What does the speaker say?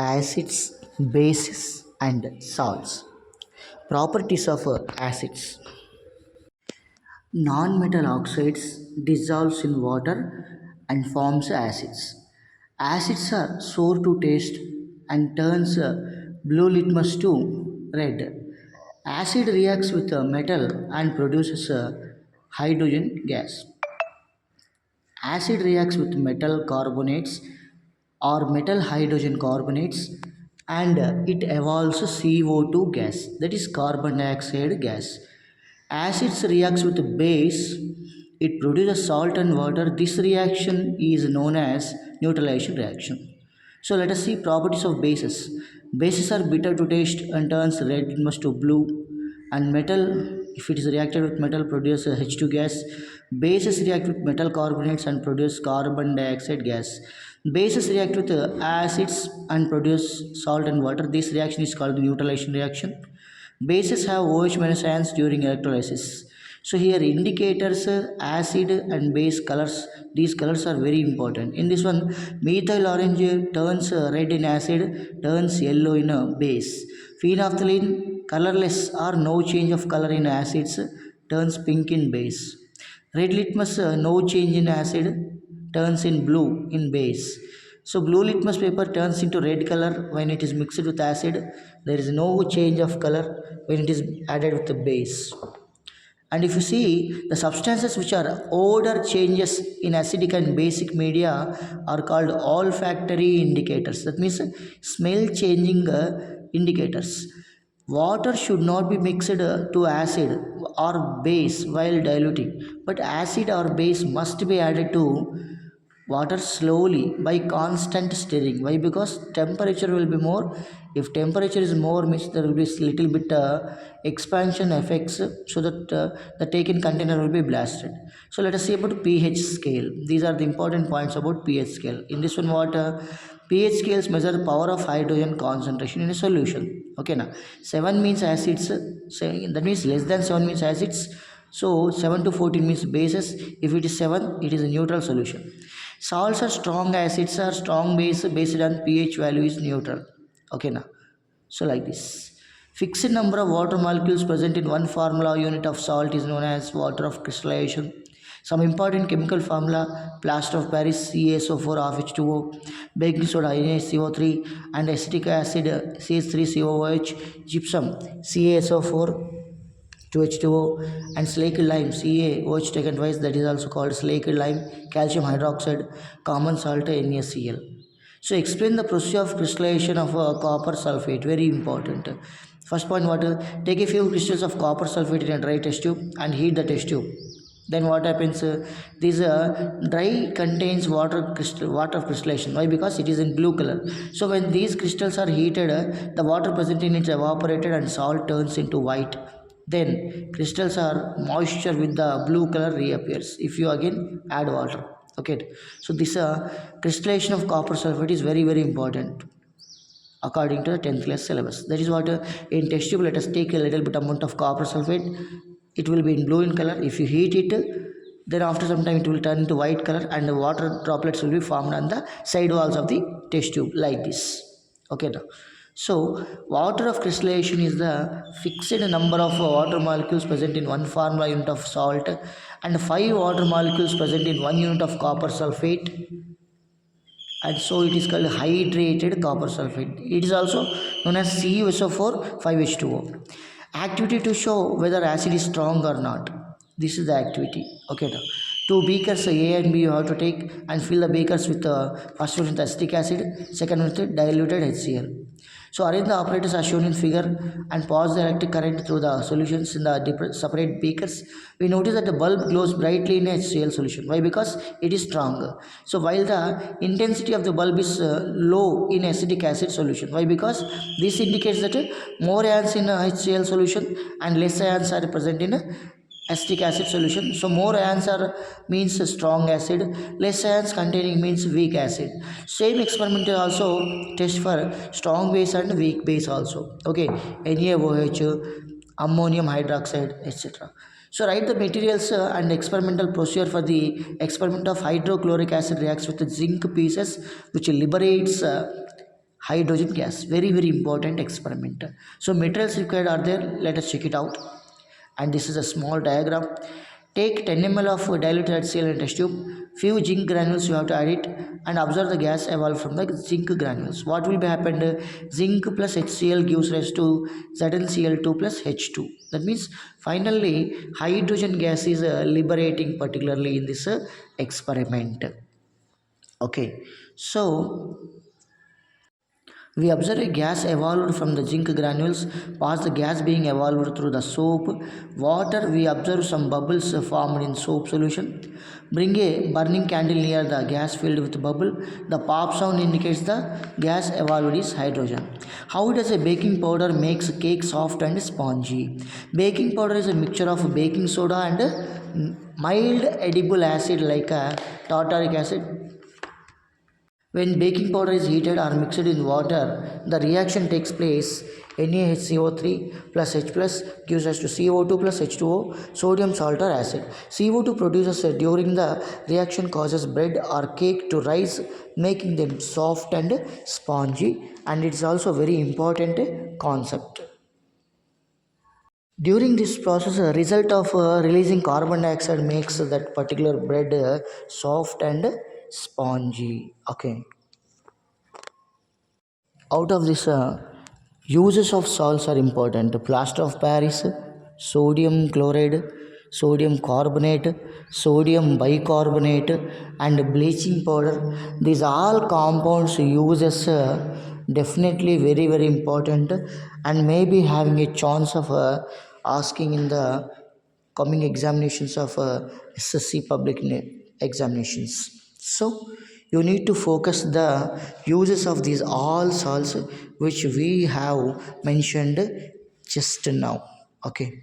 Acids, bases, and salts. Properties of acids. Non-metal oxides dissolves in water and forms acids. Acids are sour to taste and turns blue litmus to red. Acid reacts with metal and produces hydrogen gas. Acid reacts with metal carbonates or metal hydrogen carbonates and it evolves CO2 gas, that is carbon dioxide gas. Acids reacts with base, it produces salt and water. This reaction is known as neutralization reaction. So let us see properties of bases. Bases are bitter to taste and turns red litmus to blue, and metal, if it is reacted with metal, produces H2 gas. Bases react with metal carbonates and produce carbon dioxide gas. Bases react with acids and produce salt and water. This reaction is called the neutralization reaction. Bases have OH minus ions during electrolysis. So here indicators acid and base colors. These colors are very important. In this one, methyl orange turns red in acid, turns yellow in base. Phenolphthalein colorless or no change of color in acids, turns pink in base. Red litmus no change in acid, turns in blue in base. So blue litmus paper turns into red color when it is mixed with acid. There is no change of color when it is added with the base. And if you see, the substances which are odor changes in acidic and basic media are called olfactory indicators. That means smell changing indicators. Water should not be mixed to acid or base while diluting, but acid or base must be added to water slowly by constant stirring. Why? Because temperature will be more. If temperature is more, means there will be little bit expansion effects, so that the taken container will be blasted. So let us see about pH scale. These are the important points about pH scale. In this one, what pH scales measure the power of hydrogen concentration in a solution. Okay, now 7 means acids, that means less than 7 means acids. So 7 to 14 means bases. If it is 7, it is a neutral solution. Salts are strong acids are strong base based on pH value is neutral. Okay, now. So like this. Fixed number of water molecules present in one formula unit of salt is known as water of crystallization. Some important chemical formula: plaster of Paris CaSO4 half H2O, baking soda NaCO3, and acetic acid CH3COOH, gypsum CaSO4 2H2O, and slaked lime CaOH taken twice, that is also called slaked lime, calcium hydroxide, common salt NaCl. So explain the process of crystallization of copper sulfate. Very important. First point, what? Take a few crystals of copper sulfate in a dry test tube and heat the test tube. Then what happens? This dry contains water crystallization. Why? Because it is in blue color. So when these crystals are heated, the water present in it evaporated and salt turns into white. Then crystals are moisture with the blue color reappears if you again add water. Okay, so this crystallization of copper sulfate is very important according to the 10th class syllabus. That is what in test tube, let us take a little bit amount of copper sulfate. It will be in blue in color. If you heat it, then after some time it will turn into white color and the water droplets will be formed on the side walls of the test tube like this. Okay, now. So water of crystallization is the fixed number of water molecules present in one formula unit of salt and 5 water molecules present in 1 unit of copper sulfate, and so it is called hydrated copper sulfate. It is also known as CuSO4 5H2O. Activity to show whether acid is strong or not. This is the activity. Okay, now. 2 beakers A and B you have to take and fill the beakers with first one with acetic acid, second with diluted HCl. So arrange the operators as shown in figure and pass the electric current through the solutions in the separate beakers. We notice that the bulb glows brightly in HCl solution. Why? Because it is strong. So while the intensity of the bulb is low in acetic acid solution. Why? Because this indicates that more ions in HCl solution and less ions are present in acetic acid solution. So more ions are means strong acid, less ions containing means weak acid. Same experiment also test for strong base and weak base also. Okay, NaOH, ammonium hydroxide, etc. So write the materials and experimental procedure for the experiment of hydrochloric acid reacts with the zinc pieces which liberates hydrogen gas. Very, very important experiment. So materials required are there. Let us check it out. And this is a small diagram. Take 10 ml of diluted HCl in a test tube. Few zinc granules you have to add it and observe the gas evolve from the zinc granules. What will be happened? Zinc plus HCl gives rise to ZnCl2 plus H2. That means finally hydrogen gas is liberating particularly in this experiment. Okay, so we observe a gas evolved from the zinc granules, past the gas being evolved through the soap. Water, we observe some bubbles formed in soap solution. Bring a burning candle near the gas filled with bubble. The pop sound indicates the gas evolved is hydrogen. How does a baking powder makes cake soft and spongy? Baking powder is a mixture of baking soda and mild edible acid like tartaric acid. When baking powder is heated or mixed in water, the reaction takes place. NaHCO3 plus H plus gives us to CO2 plus H2O, sodium salt or acid. CO2 produces during the reaction causes bread or cake to rise, making them soft and spongy, and it's also very important concept. During this process, a result of releasing carbon dioxide makes that particular bread soft and spongy. Okay. Out of this, uses of salts are important. Plaster of Paris, sodium chloride, sodium carbonate, sodium bicarbonate, and bleaching powder. These all compounds uses definitely very, very important, and maybe having a chance of asking in the coming examinations of SSC public examinations. So you need to focus the uses of these all salts which we have mentioned just now. Okay.